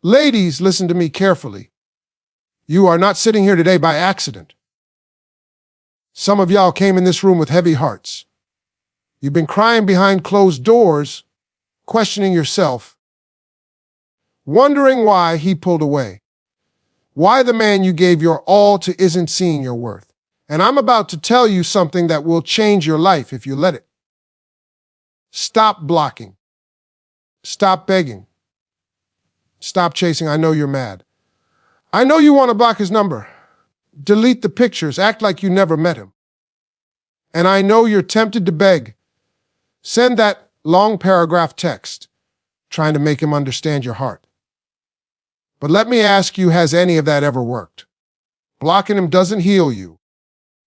Ladies, listen to me carefully. You are not sitting here today by accident. Some of y'all came in this room with heavy hearts. You've been crying behind closed doors, questioning yourself, wondering why he pulled away, why the man you gave your all to isn't seeing your worth. And I'm about to tell you something that will change your life if you let it. Stop blocking. Stop begging. Stop chasing. I know you're mad. I know you want to block his number. Delete the pictures. Act like you never met him. And I know you're tempted to beg. Send that long paragraph text, trying to make him understand your heart. But let me ask you, has any of that ever worked? Blocking him doesn't heal you.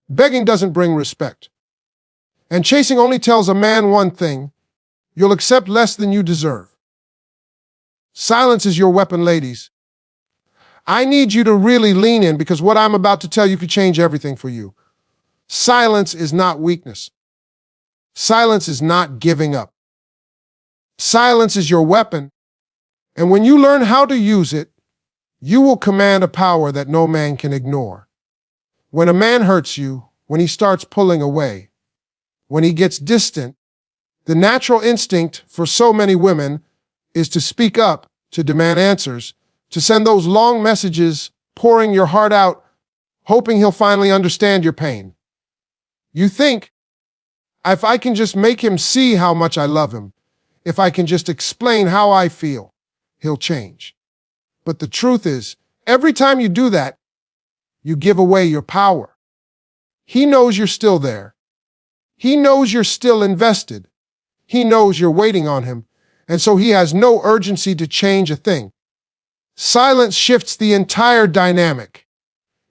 Begging doesn't bring respect. And chasing only tells a man one thing: you'll accept less than you deserve. Silence is your weapon, ladies. I need you to really lean in, because what I'm about to tell you could change everything for you. Silence is not weakness. Silence is not giving up. Silence is your weapon, and when you learn how to use it, you will command a power that no man can ignore. When a man hurts you, when he starts pulling away, when he gets distant, the natural instinct for so many women is to speak up, to demand answers, to send those long messages, pouring your heart out, hoping he'll finally understand your pain. You think, if I can just make him see how much I love him, if I can just explain how I feel, he'll change. But the truth is, every time you do that, you give away your power. He knows you're still there. He knows you're still invested. He knows you're waiting on him, and so he has no urgency to change a thing. Silence shifts the entire dynamic.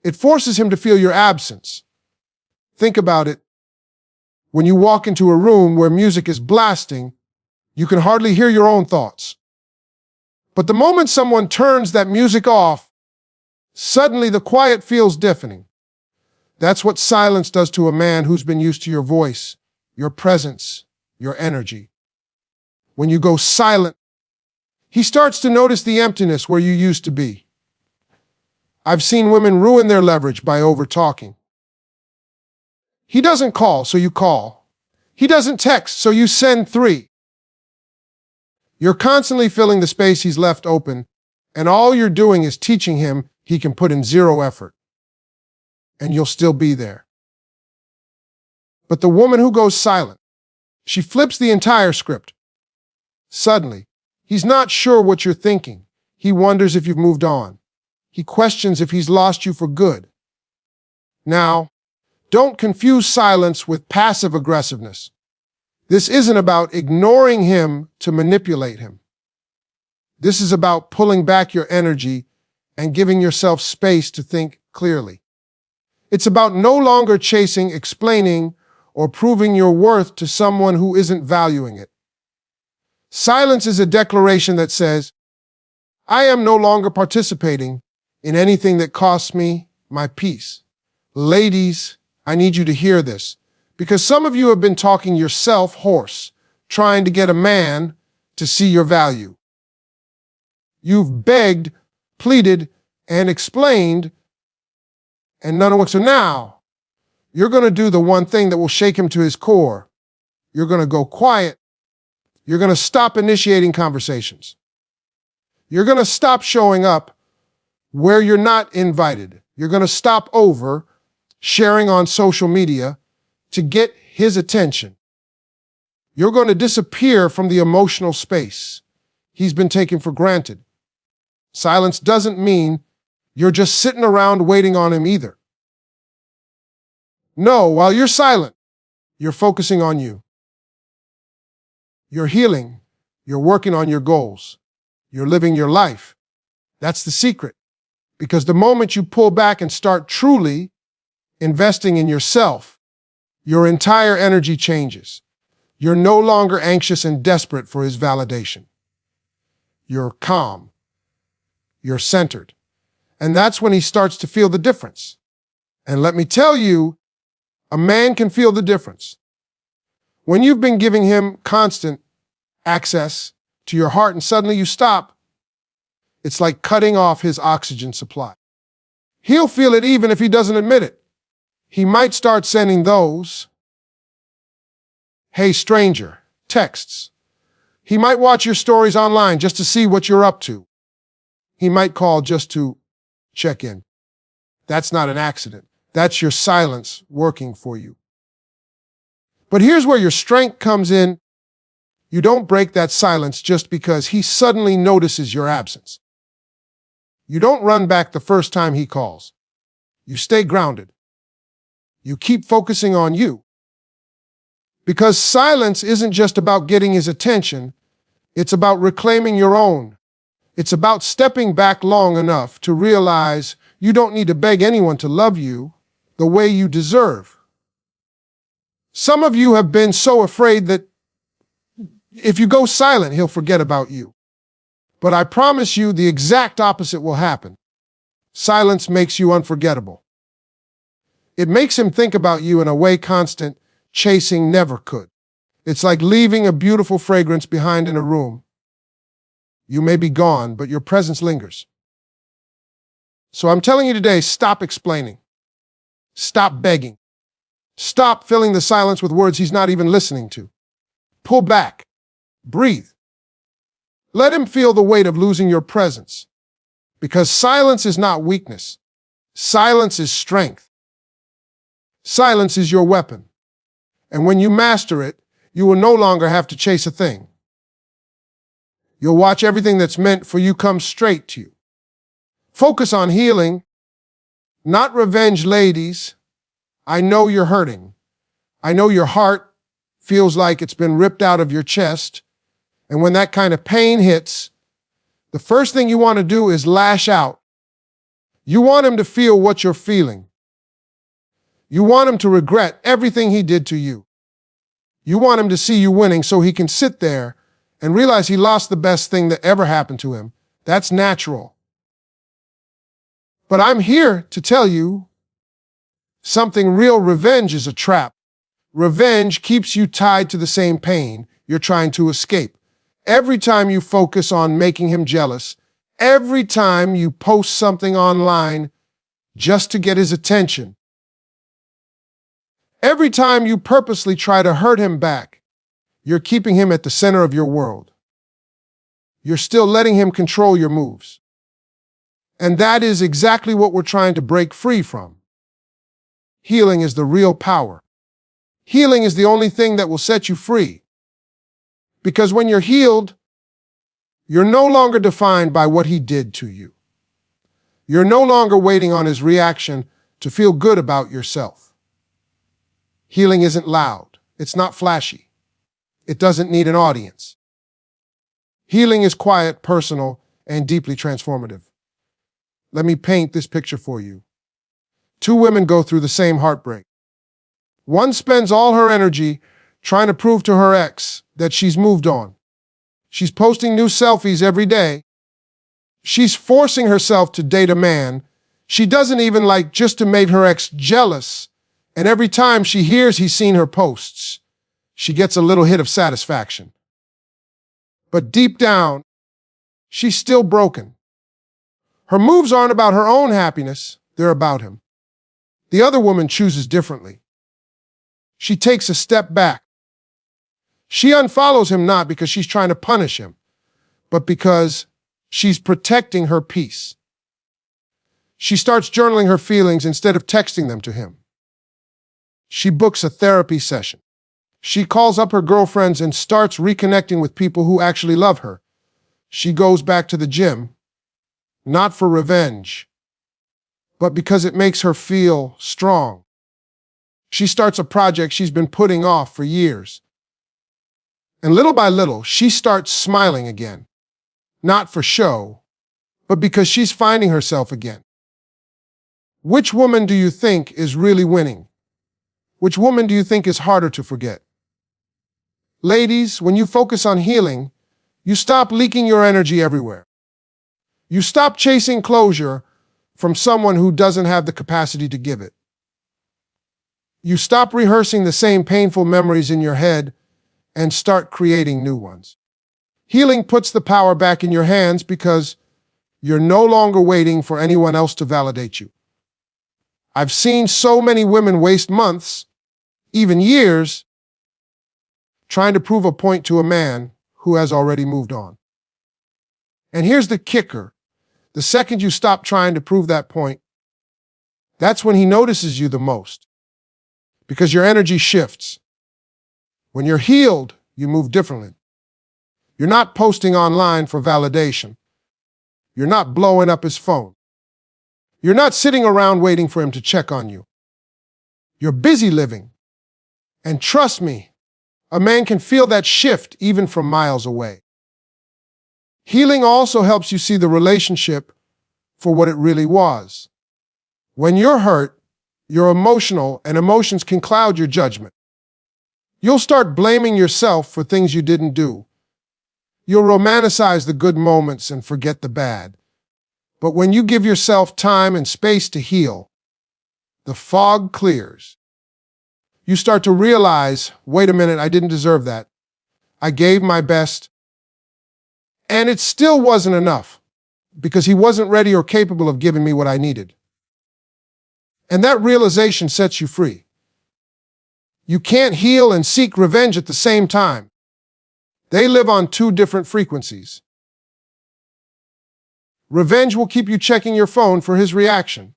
It forces him to feel your absence. Think about it. When you walk into a room where music is blasting, you can hardly hear your own thoughts. But the moment someone turns that music off, suddenly the quiet feels deafening. That's what silence does to a man who's been used to your voice, your presence, your energy. When you go silent, he starts to notice the emptiness where you used to be. I've seen women ruin their leverage by over-talking. He doesn't call, so you call. He doesn't text, so you send 3. You're constantly filling the space he's left open, and all you're doing is teaching him he can put in 0 effort. And you'll still be there. But the woman who goes silent, she flips the entire script. Suddenly, he's not sure what you're thinking. He wonders if you've moved on. He questions if he's lost you for good. Now, don't confuse silence with passive aggressiveness. This isn't about ignoring him to manipulate him. This is about pulling back your energy and giving yourself space to think clearly. It's about no longer chasing, explaining, or proving your worth to someone who isn't valuing it. Silence is a declaration that says, I am no longer participating in anything that costs me my peace. Ladies, I need you to hear this, because some of you have been talking yourself hoarse, trying to get a man to see your value. You've begged, pleaded, and explained, and none of it. So now, you're going to do the one thing that will shake him to his core. You're going to go quiet. You're going to stop initiating conversations. You're going to stop showing up where you're not invited. You're going to stop over sharing on social media to get his attention. You're going to disappear from the emotional space he's been taking for granted. Silence doesn't mean you're just sitting around waiting on him either. No, while you're silent, you're focusing on you. You're healing. You're working on your goals. You're living your life. That's the secret. Because the moment you pull back and start truly investing in yourself, your entire energy changes. You're no longer anxious and desperate for his validation. You're calm. You're centered. And that's when he starts to feel the difference. And let me tell you, a man can feel the difference. When you've been giving him constant access to your heart and suddenly you stop, It's like cutting off his oxygen supply. He'll feel it even if he doesn't admit it. He might start sending those, "Hey stranger," texts. He might watch your stories online just to see what you're up to. He might call just to check in. That's not an accident. That's your silence working for you. But here's where your strength comes in. You don't break that silence just because he suddenly notices your absence. You don't run back the first time he calls. You stay grounded. You keep focusing on you. Because silence isn't just about getting his attention, it's about reclaiming your own. It's about stepping back long enough to realize you don't need to beg anyone to love you the way you deserve. Some of you have been so afraid that if you go silent, he'll forget about you. But I promise you the exact opposite will happen. Silence makes you unforgettable. It makes him think about you in a way constant chasing never could. It's like leaving a beautiful fragrance behind in a room. You may be gone, but your presence lingers. So I'm telling you today, stop explaining. Stop begging. Stop filling the silence with words he's not even listening to. Pull back. Breathe. Let him feel the weight of losing your presence. Because silence is not weakness. Silence is strength. Silence is your weapon. And when you master it, you will no longer have to chase a thing. You'll watch everything that's meant for you come straight to you. Focus on healing, not revenge, ladies. I know you're hurting. I know your heart feels like it's been ripped out of your chest. And when that kind of pain hits, the first thing you want to do is lash out. You want him to feel what you're feeling. You want him to regret everything he did to you. You want him to see you winning so he can sit there and realize he lost the best thing that ever happened to him. That's natural. But I'm here to tell you something real. Revenge is a trap. Revenge keeps you tied to the same pain you're trying to escape. Every time you focus on making him jealous, every time you post something online just to get his attention, every time you purposely try to hurt him back, you're keeping him at the center of your world. You're still letting him control your moves. And that is exactly what we're trying to break free from. Healing is the real power. Healing is the only thing that will set you free. Because when you're healed, you're no longer defined by what he did to you. You're no longer waiting on his reaction to feel good about yourself. Healing isn't loud. It's not flashy. It doesn't need an audience. Healing is quiet, personal, and deeply transformative. Let me paint this picture for you. Two women go through the same heartbreak. One spends all her energy trying to prove to her ex that she's moved on. She's posting new selfies every day. She's forcing herself to date a man she doesn't even like just to make her ex jealous. And every time she hears he's seen her posts, she gets a little hit of satisfaction. But deep down, she's still broken. Her moves aren't about her own happiness, they're about him. The other woman chooses differently. She takes a step back. She unfollows him not because she's trying to punish him, but because she's protecting her peace. She starts journaling her feelings instead of texting them to him. She books a therapy session. She calls up her girlfriends and starts reconnecting with people who actually love her. She goes back to the gym, not for revenge, but because it makes her feel strong. She starts a project she's been putting off for years. And little by little, she starts smiling again. Not for show, but because she's finding herself again. Which woman do you think is really winning? Which woman do you think is harder to forget? Ladies, when you focus on healing, you stop leaking your energy everywhere. You stop chasing closure from someone who doesn't have the capacity to give it. You stop rehearsing the same painful memories in your head and start creating new ones. Healing puts the power back in your hands because You're no longer waiting for anyone else to validate you. I've seen so many women waste months, even years, trying to prove a point to a man who has already moved on. And here's the kicker. The second you stop trying to prove that point, that's when he notices you the most, because your energy shifts. When you're healed, you move differently. You're not posting online for validation. You're not blowing up his phone. You're not sitting around waiting for him to check on you. You're busy living. And trust me, a man can feel that shift even from miles away. Healing also helps you see the relationship for what it really was. When you're hurt, you're emotional, and emotions can cloud your judgment. You'll start blaming yourself for things you didn't do. You'll romanticize the good moments and forget the bad. But when you give yourself time and space to heal, the fog clears. You start to realize, wait a minute, I didn't deserve that. I gave my best, and it still wasn't enough because he wasn't ready or capable of giving me what I needed. And that realization sets you free. You can't heal and seek revenge at the same time. They live on two different frequencies. Revenge will keep you checking your phone for his reaction.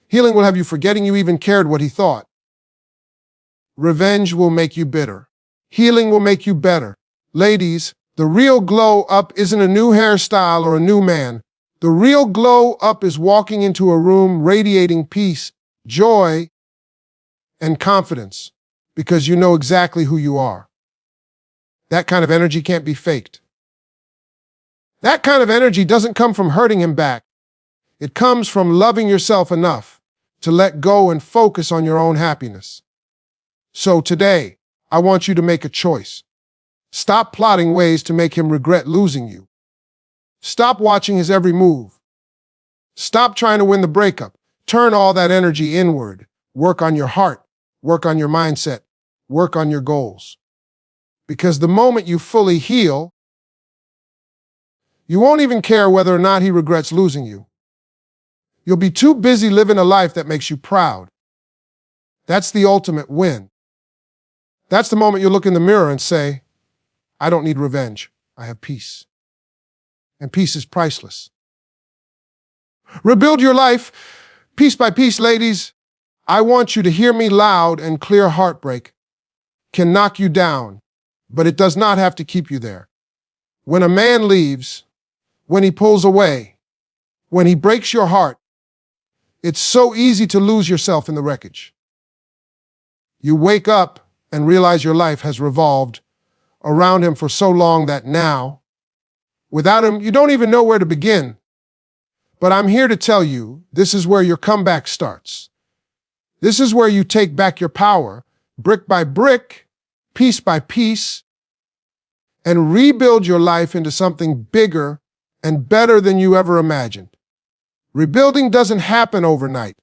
Healing will have you forgetting you even cared what he thought. Revenge will make you bitter. Healing will make you better. Ladies, the real glow up isn't a new hairstyle or a new man. The real glow up is walking into a room radiating peace, joy, and confidence because you know exactly who you are. That kind of energy can't be faked. That kind of energy doesn't come from hurting him back. It comes from loving yourself enough to let go and focus on your own happiness. So today, I want you to make a choice. Stop plotting ways to make him regret losing you. Stop watching his every move. Stop trying to win the breakup. Turn all that energy inward. Work on your heart. Work on your mindset. Work on your goals. Because the moment you fully heal, you won't even care whether or not he regrets losing you. You'll be too busy living a life that makes you proud. That's the ultimate win. That's the moment you look in the mirror and say, I don't need revenge. I have peace. And peace is priceless. Rebuild your life piece by piece, ladies. I want you to hear me loud and clear. Heartbreak can knock you down, but it does not have to keep you there. When a man leaves, when he pulls away, when he breaks your heart, it's so easy to lose yourself in the wreckage. You wake up and realize your life has revolved around him for so long that now, without him, you don't even know where to begin. But I'm here to tell you, this is where your comeback starts. This is where you take back your power, brick by brick, piece by piece, and rebuild your life into something bigger and better than you ever imagined. Rebuilding doesn't happen overnight.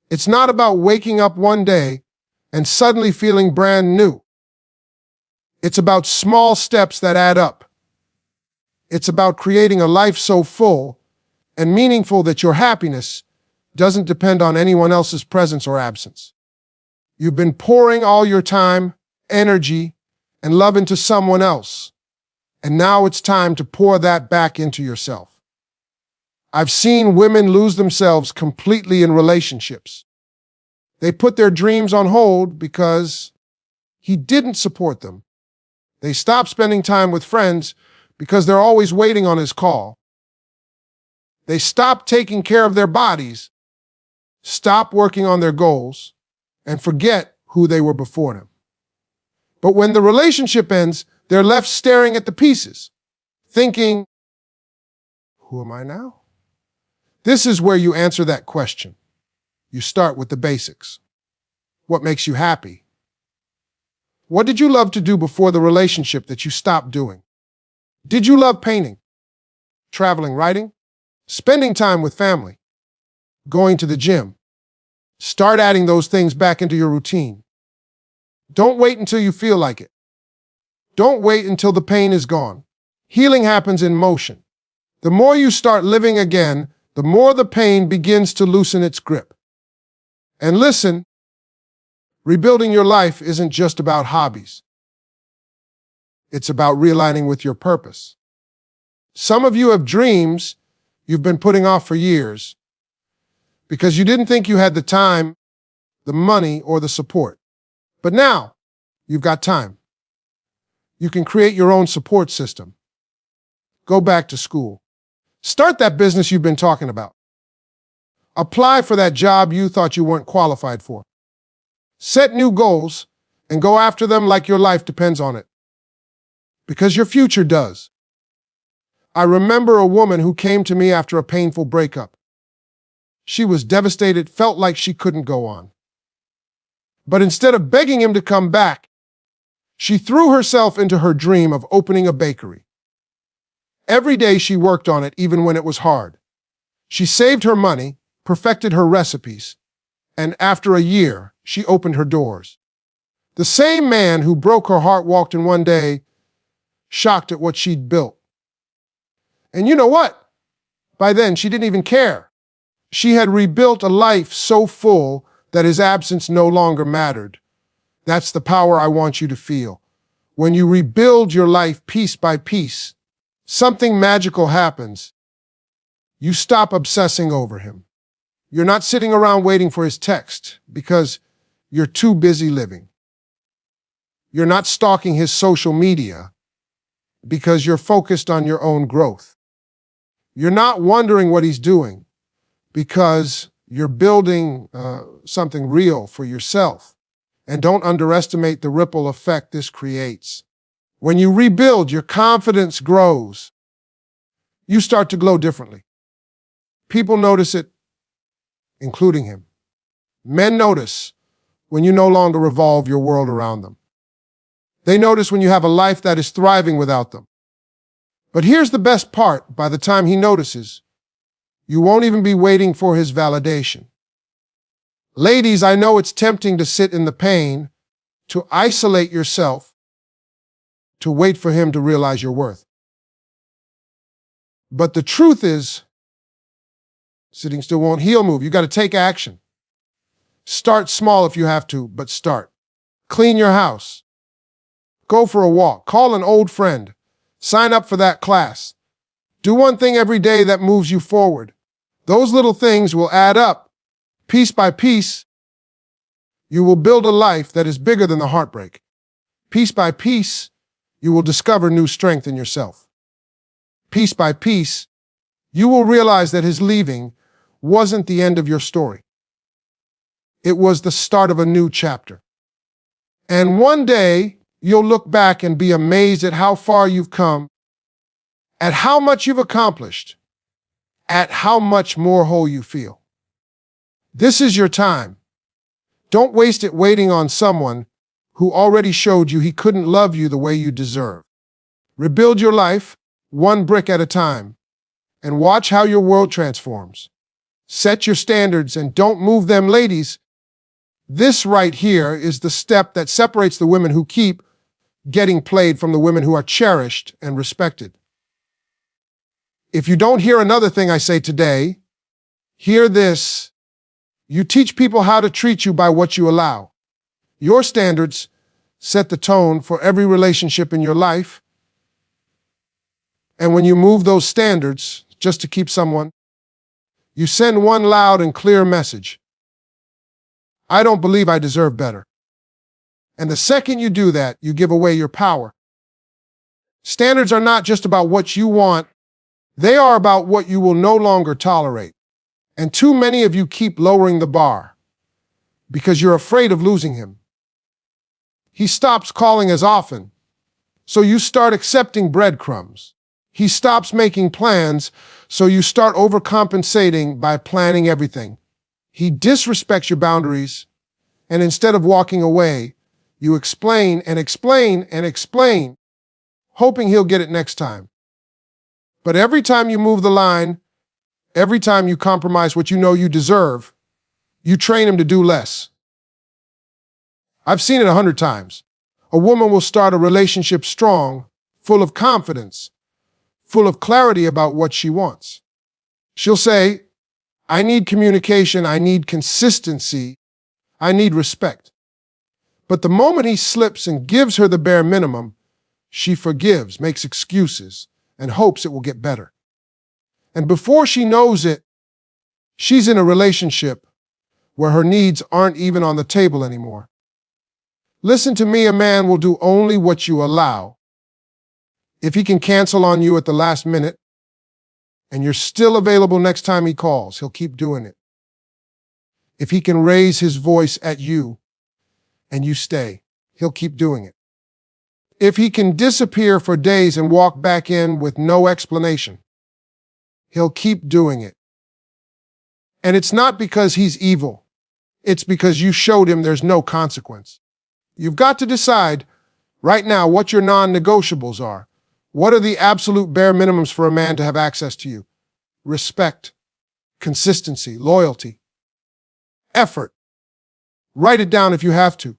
It's not about waking up one day and suddenly feeling brand new. It's about small steps that add up. It's about creating a life so full and meaningful that your happiness doesn't depend on anyone else's presence or absence. You've been pouring all your time, energy, and love into someone else, and now it's time to pour that back into yourself. I've seen women lose themselves completely in relationships. They put their dreams on hold because he didn't support them. They stop spending time with friends because they're always waiting on his call. They stop taking care of their bodies, stop working on their goals, and forget who they were before them. But when the relationship ends, they're left staring at the pieces, thinking, who am I now? This is where you answer that question. You start with the basics. What makes you happy? What did you love to do before the relationship that you stopped doing? Did you love painting, traveling, writing, spending time with family, going to the gym? Start adding those things back into your routine. Don't wait until you feel like it. Don't wait until the pain is gone. Healing happens in motion. The more you start living again, the more the pain begins to loosen its grip. And listen, rebuilding your life isn't just about hobbies. It's about realigning with your purpose. Some of you have dreams you've been putting off for years because you didn't think you had the time, the money, or the support. But now, you've got time. You can create your own support system. Go back to school. Start that business you've been talking about. Apply for that job you thought you weren't qualified for. Set new goals and go after them like your life depends on it. Because your future does. I remember a woman who came to me after a painful breakup. She was devastated, felt like she couldn't go on. But instead of begging him to come back, she threw herself into her dream of opening a bakery. Every day she worked on it, even when it was hard. She saved her money, perfected her recipes, and after a year, she opened her doors. The same man who broke her heart walked in one day, shocked at what she'd built. And you know what? By then, she didn't even care. She had rebuilt a life so full that his absence no longer mattered. That's the power I want you to feel. When you rebuild your life piece by piece, something magical happens. You stop obsessing over him. You're not sitting around waiting for his text because you're too busy living. You're not stalking his social media because you're focused on your own growth. You're not wondering what he's doing because you're building something real for yourself. And don't underestimate the ripple effect this creates. When you rebuild, your confidence grows. You start to glow differently. People notice it, including him. Men notice when you no longer revolve your world around them. They notice when you have a life that is thriving without them. But here's the best part. By the time he notices, you won't even be waiting for his validation. Ladies, I know it's tempting to sit in the pain, to isolate yourself, to wait for him to realize your worth. But the truth is, sitting still won't heal move. You got to take action. Start small if you have to, but start. Clean your house. Go for a walk. Call an old friend. Sign up for that class. Do one thing every day that moves you forward. Those little things will add up. Piece by piece, you will build a life that is bigger than the heartbreak. Piece by piece, you will discover new strength in yourself. Piece by piece, you will realize that his leaving wasn't the end of your story. It was the start of a new chapter. And one day, you'll look back and be amazed at how far you've come, at how much you've accomplished, at how much more whole you feel. This is your time. Don't waste it waiting on someone who already showed you he couldn't love you the way you deserve. Rebuild your life, one brick at a time, and watch how your world transforms. Set your standards and don't move them, ladies. This right here is the step that separates the women who keep getting played from the women who are cherished and respected. If you don't hear another thing I say today, hear this. You teach people how to treat you by what you allow. Your standards set the tone for every relationship in your life. And when you move those standards just to keep someone, you send one loud and clear message. I don't believe I deserve better. And the second you do that, you give away your power. Standards are not just about what you want. They are about what you will no longer tolerate. And too many of you keep lowering the bar because you're afraid of losing him. He stops calling as often, so you start accepting breadcrumbs. He stops making plans, so you start overcompensating by planning everything. He disrespects your boundaries, and instead of walking away, you explain and explain and explain, hoping he'll get it next time. But every time you move the line, every time you compromise what you know you deserve, you train him to do less. I've seen it 100 times. A woman will start a relationship strong, full of confidence, full of clarity about what she wants. She'll say, I need communication, I need consistency, I need respect. But the moment he slips and gives her the bare minimum, she forgives, makes excuses, and hopes it will get better. And before she knows it, she's in a relationship where her needs aren't even on the table anymore. Listen to me, a man will do only what you allow. If he can cancel on you at the last minute, and you're still available next time he calls, he'll keep doing it. If he can raise his voice at you, and you stay, he'll keep doing it. If he can disappear for days and walk back in with no explanation, he'll keep doing it. And it's not because he's evil. It's because you showed him there's no consequence. You've got to decide right now what your non-negotiables are. What are the absolute bare minimums for a man to have access to you? Respect, consistency, loyalty, effort. Write it down if you have to.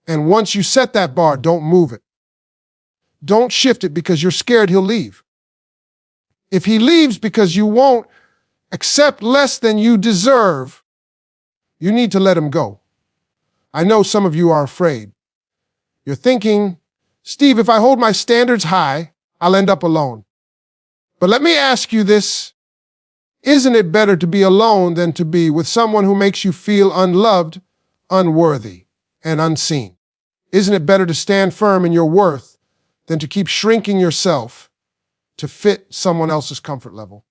And once you set that bar, don't move it. Don't shift it because you're scared he'll leave. If he leaves because you won't accept less than you deserve, you need to let him go. I know some of you are afraid. You're thinking, Steve, if I hold my standards high, I'll end up alone. But let me ask you this. Isn't it better to be alone than to be with someone who makes you feel unloved, unworthy, and unseen? Isn't it better to stand firm in your worth than to keep shrinking yourself to fit someone else's comfort level?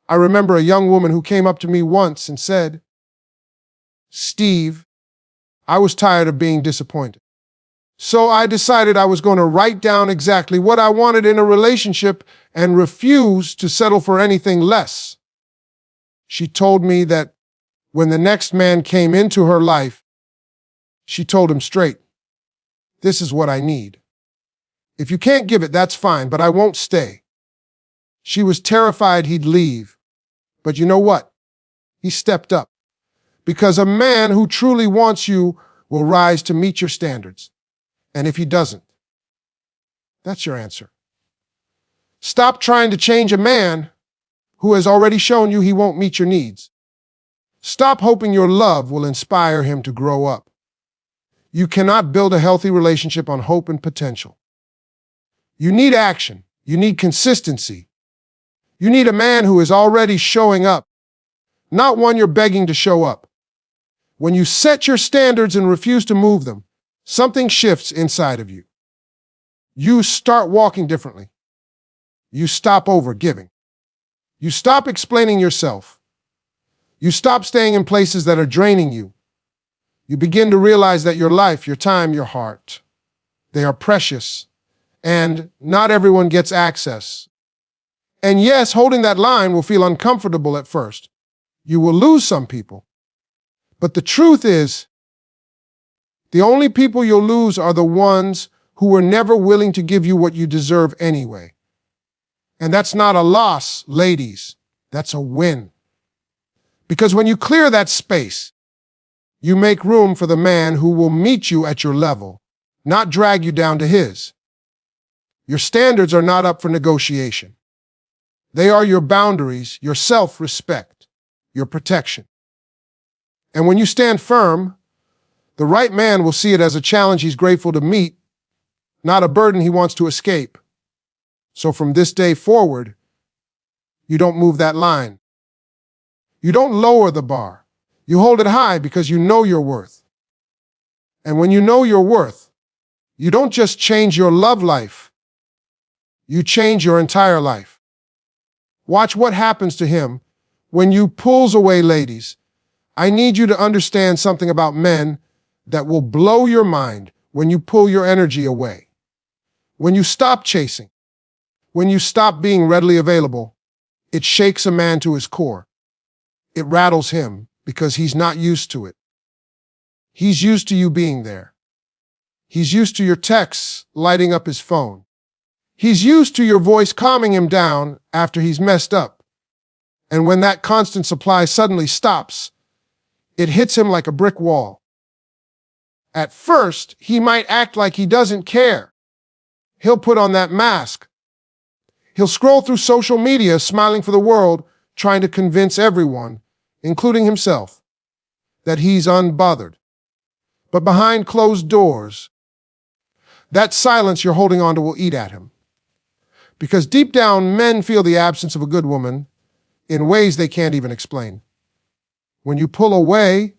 I remember a young woman who came up to me once and said, Steve, I was tired of being disappointed. So I decided I was going to write down exactly what I wanted in a relationship and refuse to settle for anything less. She told me that when the next man came into her life, she told him straight, this is what I need. If you can't give it, that's fine, but I won't stay. She was terrified he'd leave. But you know what? He stepped up. Because a man who truly wants you will rise to meet your standards. And if he doesn't, that's your answer. Stop trying to change a man who has already shown you he won't meet your needs. Stop hoping your love will inspire him to grow up. You cannot build a healthy relationship on hope and potential. You need action. You need consistency. You need a man who is already showing up, not one you're begging to show up. When you set your standards and refuse to move them, something shifts inside of you. You start walking differently. You stop overgiving. You stop explaining yourself. You stop staying in places that are draining you. You begin to realize that your life, your time, your heart, they are precious, and not everyone gets access. And yes, holding that line will feel uncomfortable at first. You will lose some people. But the truth is, the only people you'll lose are the ones who were never willing to give you what you deserve anyway. And that's not a loss, ladies. That's a win. Because when you clear that space, you make room for the man who will meet you at your level, not drag you down to his. Your standards are not up for negotiation. They are your boundaries, your self-respect, your protection. And when you stand firm, the right man will see it as a challenge he's grateful to meet, not a burden he wants to escape. So from this day forward, you don't move that line. You don't lower the bar. You hold it high because you know your worth. And when you know your worth, you don't just change your love life, you change your entire life. Watch what happens to him when you pulls away, ladies. I need you to understand something about men that will blow your mind when you pull your energy away. When you stop chasing, when you stop being readily available, it shakes a man to his core. It rattles him because he's not used to it. He's used to you being there. He's used to your texts lighting up his phone. He's used to your voice calming him down after he's messed up. And when that constant supply suddenly stops, it hits him like a brick wall. At first, he might act like he doesn't care. He'll put on that mask. He'll scroll through social media, smiling for the world, trying to convince everyone, including himself, that he's unbothered. But behind closed doors, that silence you're holding on to will eat at him. Because deep down, men feel the absence of a good woman in ways they can't even explain. When you pull away,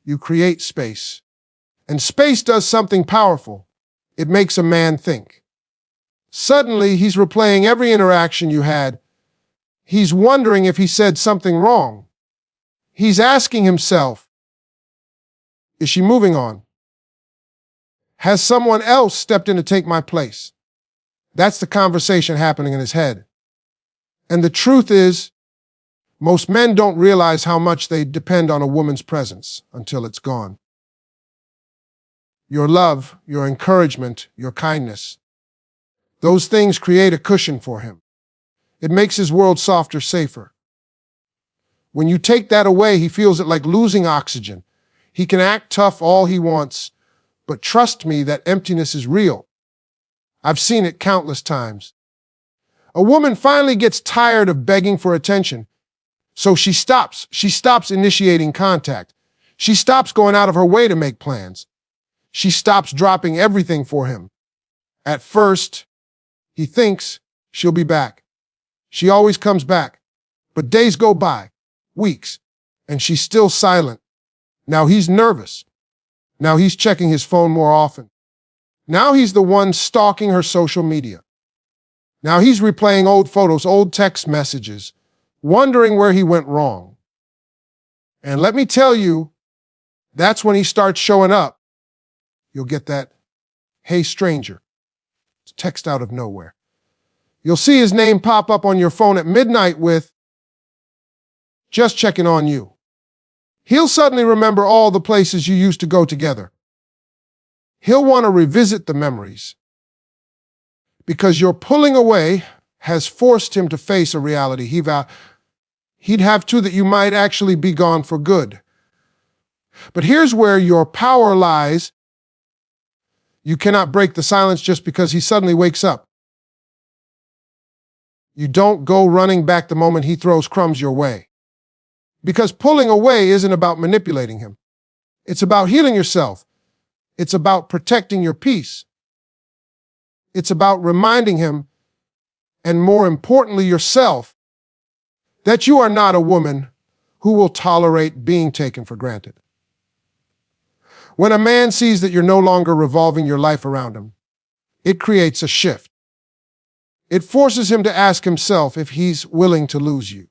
you create space. And space does something powerful. It makes a man think. Suddenly, he's replaying every interaction you had. He's wondering if he said something wrong. He's asking himself, is she moving on? Has someone else stepped in to take my place? That's the conversation happening in his head. And the truth is, most men don't realize how much they depend on a woman's presence until it's gone. Your love, your encouragement, your kindness, those things create a cushion for him. It makes his world softer, safer. When you take that away, he feels it like losing oxygen. He can act tough all he wants, but trust me, that emptiness is real. I've seen it countless times. A woman finally gets tired of begging for attention, so she stops. She stops initiating contact. She stops going out of her way to make plans. She stops dropping everything for him. At first, he thinks she'll be back. She always comes back. But days go by, weeks, and she's still silent. Now he's nervous. Now he's checking his phone more often. Now he's the one stalking her social media. Now he's replaying old photos, old text messages, wondering where he went wrong. And let me tell you, that's when he starts showing up. You'll get that, "Hey stranger," text out of nowhere. You'll see his name pop up on your phone at midnight with, "Just checking on you." He'll suddenly remember all the places you used to go together. He'll want to revisit the memories. Because your pulling away has forced him to face a reality he'd have to, that you might actually be gone for good. But here's where your power lies. You cannot break the silence just because he suddenly wakes up. You don't go running back the moment he throws crumbs your way. Because pulling away isn't about manipulating him. It's about healing yourself. It's about protecting your peace. It's about reminding him, and more importantly yourself, that you are not a woman who will tolerate being taken for granted. When a man sees that you're no longer revolving your life around him, it creates a shift. It forces him to ask himself if he's willing to lose you.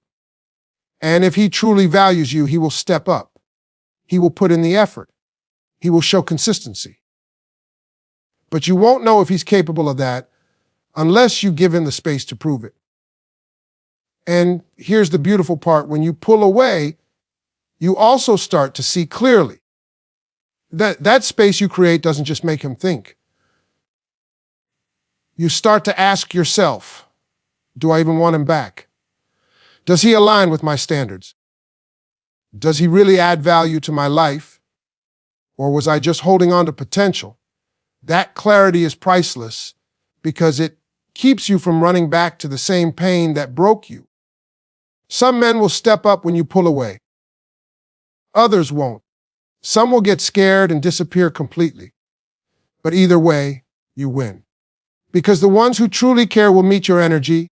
And if he truly values you, he will step up. He will put in the effort. He will show consistency. But you won't know if he's capable of that unless you give him the space to prove it. And here's the beautiful part. When you pull away, you also start to see clearly. That space you create doesn't just make him think. You start to ask yourself, do I even want him back? Does he align with my standards? Does he really add value to my life? Or was I just holding on to potential? That clarity is priceless because it keeps you from running back to the same pain that broke you. Some men will step up when you pull away. Others won't. Some will get scared and disappear completely. But either way, you win. Because the ones who truly care will meet your energy,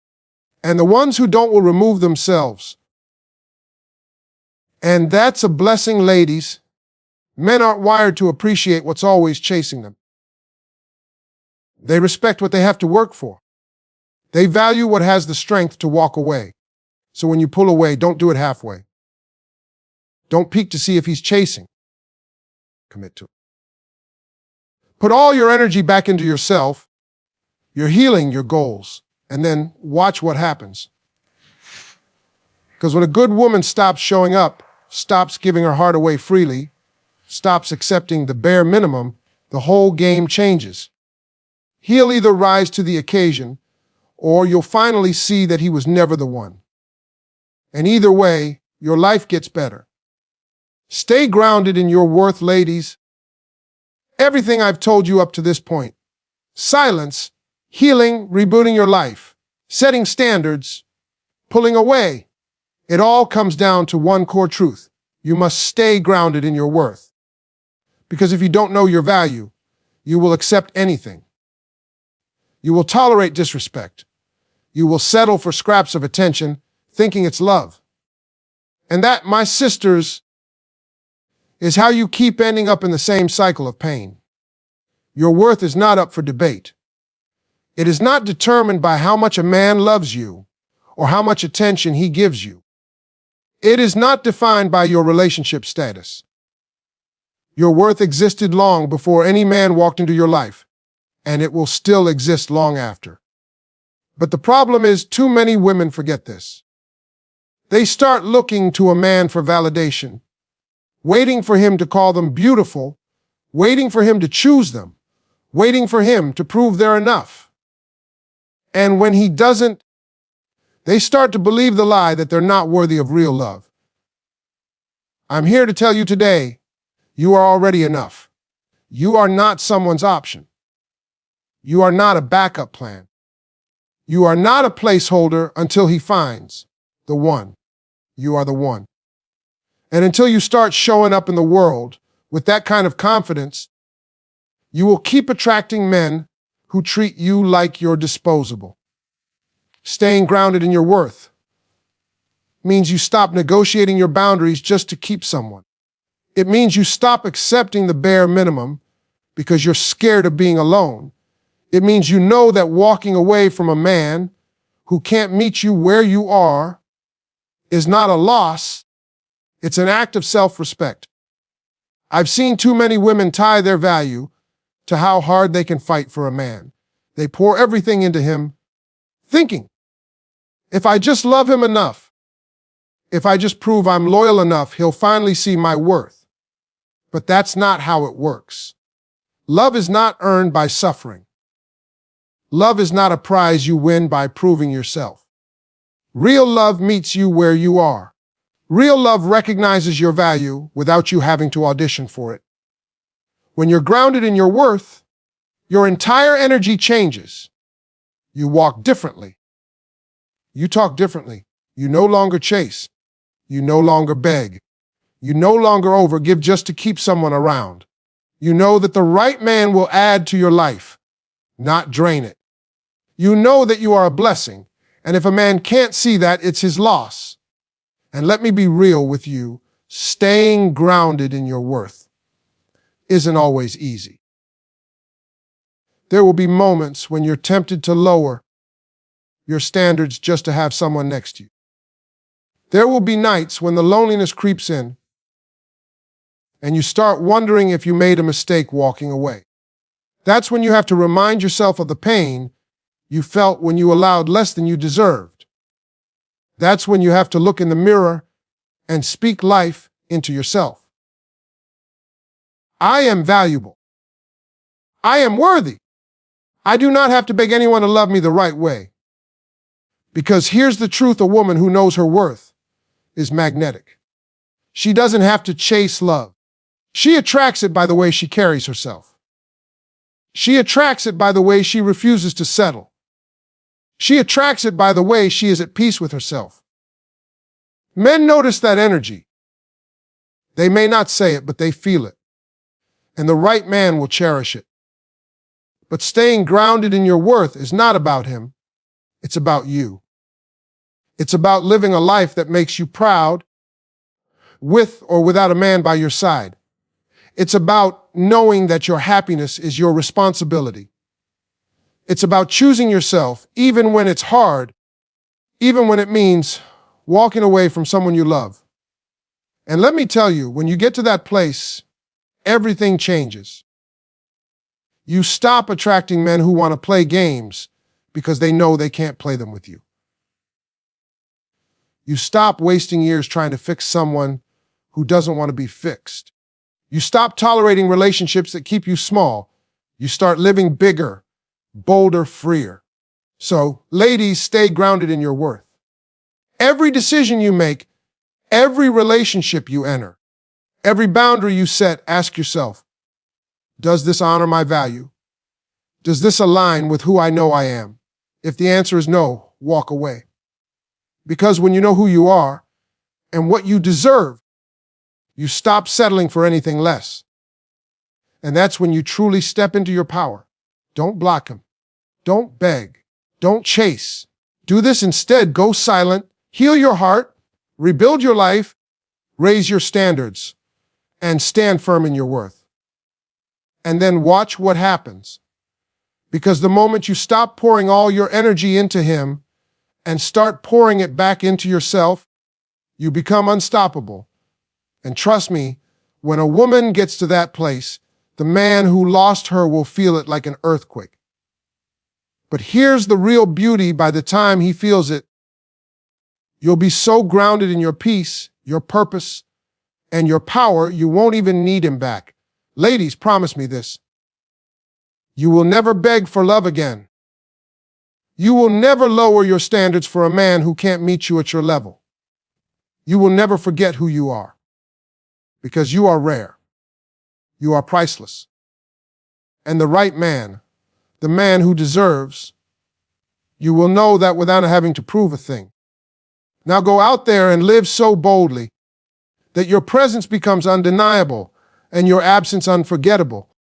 and the ones who don't will remove themselves. And that's a blessing, ladies. Men aren't wired to appreciate what's always chasing them. They respect what they have to work for. They value what has the strength to walk away. So when you pull away, don't do it halfway. Don't peek to see if he's chasing. Commit to it. Put all your energy back into yourself, your healing, your goals, and then watch what happens. Because when a good woman stops showing up, stops giving her heart away freely, stops accepting the bare minimum, the whole game changes. He'll either rise to the occasion, or you'll finally see that he was never the one. And either way, your life gets better. Stay grounded in your worth, ladies. Everything I've told you up to this point, silence, healing, rebooting your life, setting standards, pulling away. It all comes down to one core truth. You must stay grounded in your worth. Because if you don't know your value, you will accept anything. You will tolerate disrespect. You will settle for scraps of attention, thinking it's love. And that, my sisters, is how you keep ending up in the same cycle of pain. Your worth is not up for debate. It is not determined by how much a man loves you or how much attention he gives you. It is not defined by your relationship status. Your worth existed long before any man walked into your life, and it will still exist long after. But the problem is, too many women forget this. They start looking to a man for validation, waiting for him to call them beautiful, waiting for him to choose them, waiting for him to prove they're enough. And when he doesn't, they start to believe the lie that they're not worthy of real love. I'm here to tell you today, you are already enough. You are not someone's option. You are not a backup plan. You are not a placeholder until he finds the one. You are the one. And until you start showing up in the world with that kind of confidence, you will keep attracting men who treat you like you're disposable. Staying grounded in your worth means you stop negotiating your boundaries just to keep someone. It means you stop accepting the bare minimum because you're scared of being alone. It means you know that walking away from a man who can't meet you where you are is not a loss. It's an act of self-respect. I've seen too many women tie their value to how hard they can fight for a man. They pour everything into him, thinking, if I just love him enough, if I just prove I'm loyal enough, he'll finally see my worth. But that's not how it works. Love is not earned by suffering. Love is not a prize you win by proving yourself. Real love meets you where you are. Real love recognizes your value without you having to audition for it. When you're grounded in your worth, your entire energy changes. You walk differently. You talk differently. You no longer chase. You no longer beg. You no longer overgive just to keep someone around. You know that the right man will add to your life, not drain it. You know that you are a blessing, and if a man can't see that, it's his loss. And let me be real with you, staying grounded in your worth isn't always easy. There will be moments when you're tempted to lower your standards just to have someone next to you. There will be nights when the loneliness creeps in and you start wondering if you made a mistake walking away. That's when you have to remind yourself of the pain you felt when you allowed less than you deserved. That's when you have to look in the mirror and speak life into yourself. I am valuable. I am worthy. I do not have to beg anyone to love me the right way. Because here's the truth, a woman who knows her worth is magnetic. She doesn't have to chase love. She attracts it by the way she carries herself. She attracts it by the way she refuses to settle. She attracts it by the way she is at peace with herself. Men notice that energy. They may not say it, but they feel it. And the right man will cherish it. But staying grounded in your worth is not about him. It's about you. It's about living a life that makes you proud, with or without a man by your side. It's about knowing that your happiness is your responsibility. It's about choosing yourself, even when it's hard, even when it means walking away from someone you love. And let me tell you, when you get to that place, everything changes. You stop attracting men who want to play games because they know they can't play them with you. You stop wasting years trying to fix someone who doesn't want to be fixed. You stop tolerating relationships that keep you small. You start living bigger, bolder, freer. So, ladies, stay grounded in your worth. Every decision you make, every relationship you enter, every boundary you set, ask yourself, does this honor my value? Does this align with who I know I am? If the answer is no, walk away. Because when you know who you are and what you deserve, you stop settling for anything less. And that's when you truly step into your power. Don't block him. Don't beg. Don't chase. Do this instead. Go silent. Heal your heart. Rebuild your life. Raise your standards. And stand firm in your worth. And then watch what happens. Because the moment you stop pouring all your energy into him and start pouring it back into yourself, you become unstoppable. And trust me, when a woman gets to that place, the man who lost her will feel it like an earthquake. But here's the real beauty: by the time he feels it, you'll be so grounded in your peace, your purpose, and your power, you won't even need him back. Ladies, promise me this. You will never beg for love again. You will never lower your standards for a man who can't meet you at your level. You will never forget who you are. Because you are rare. You are priceless. And the right man, the man who deserves, you will know that without having to prove a thing. Now go out there and live so boldly that your presence becomes undeniable and your absence unforgettable.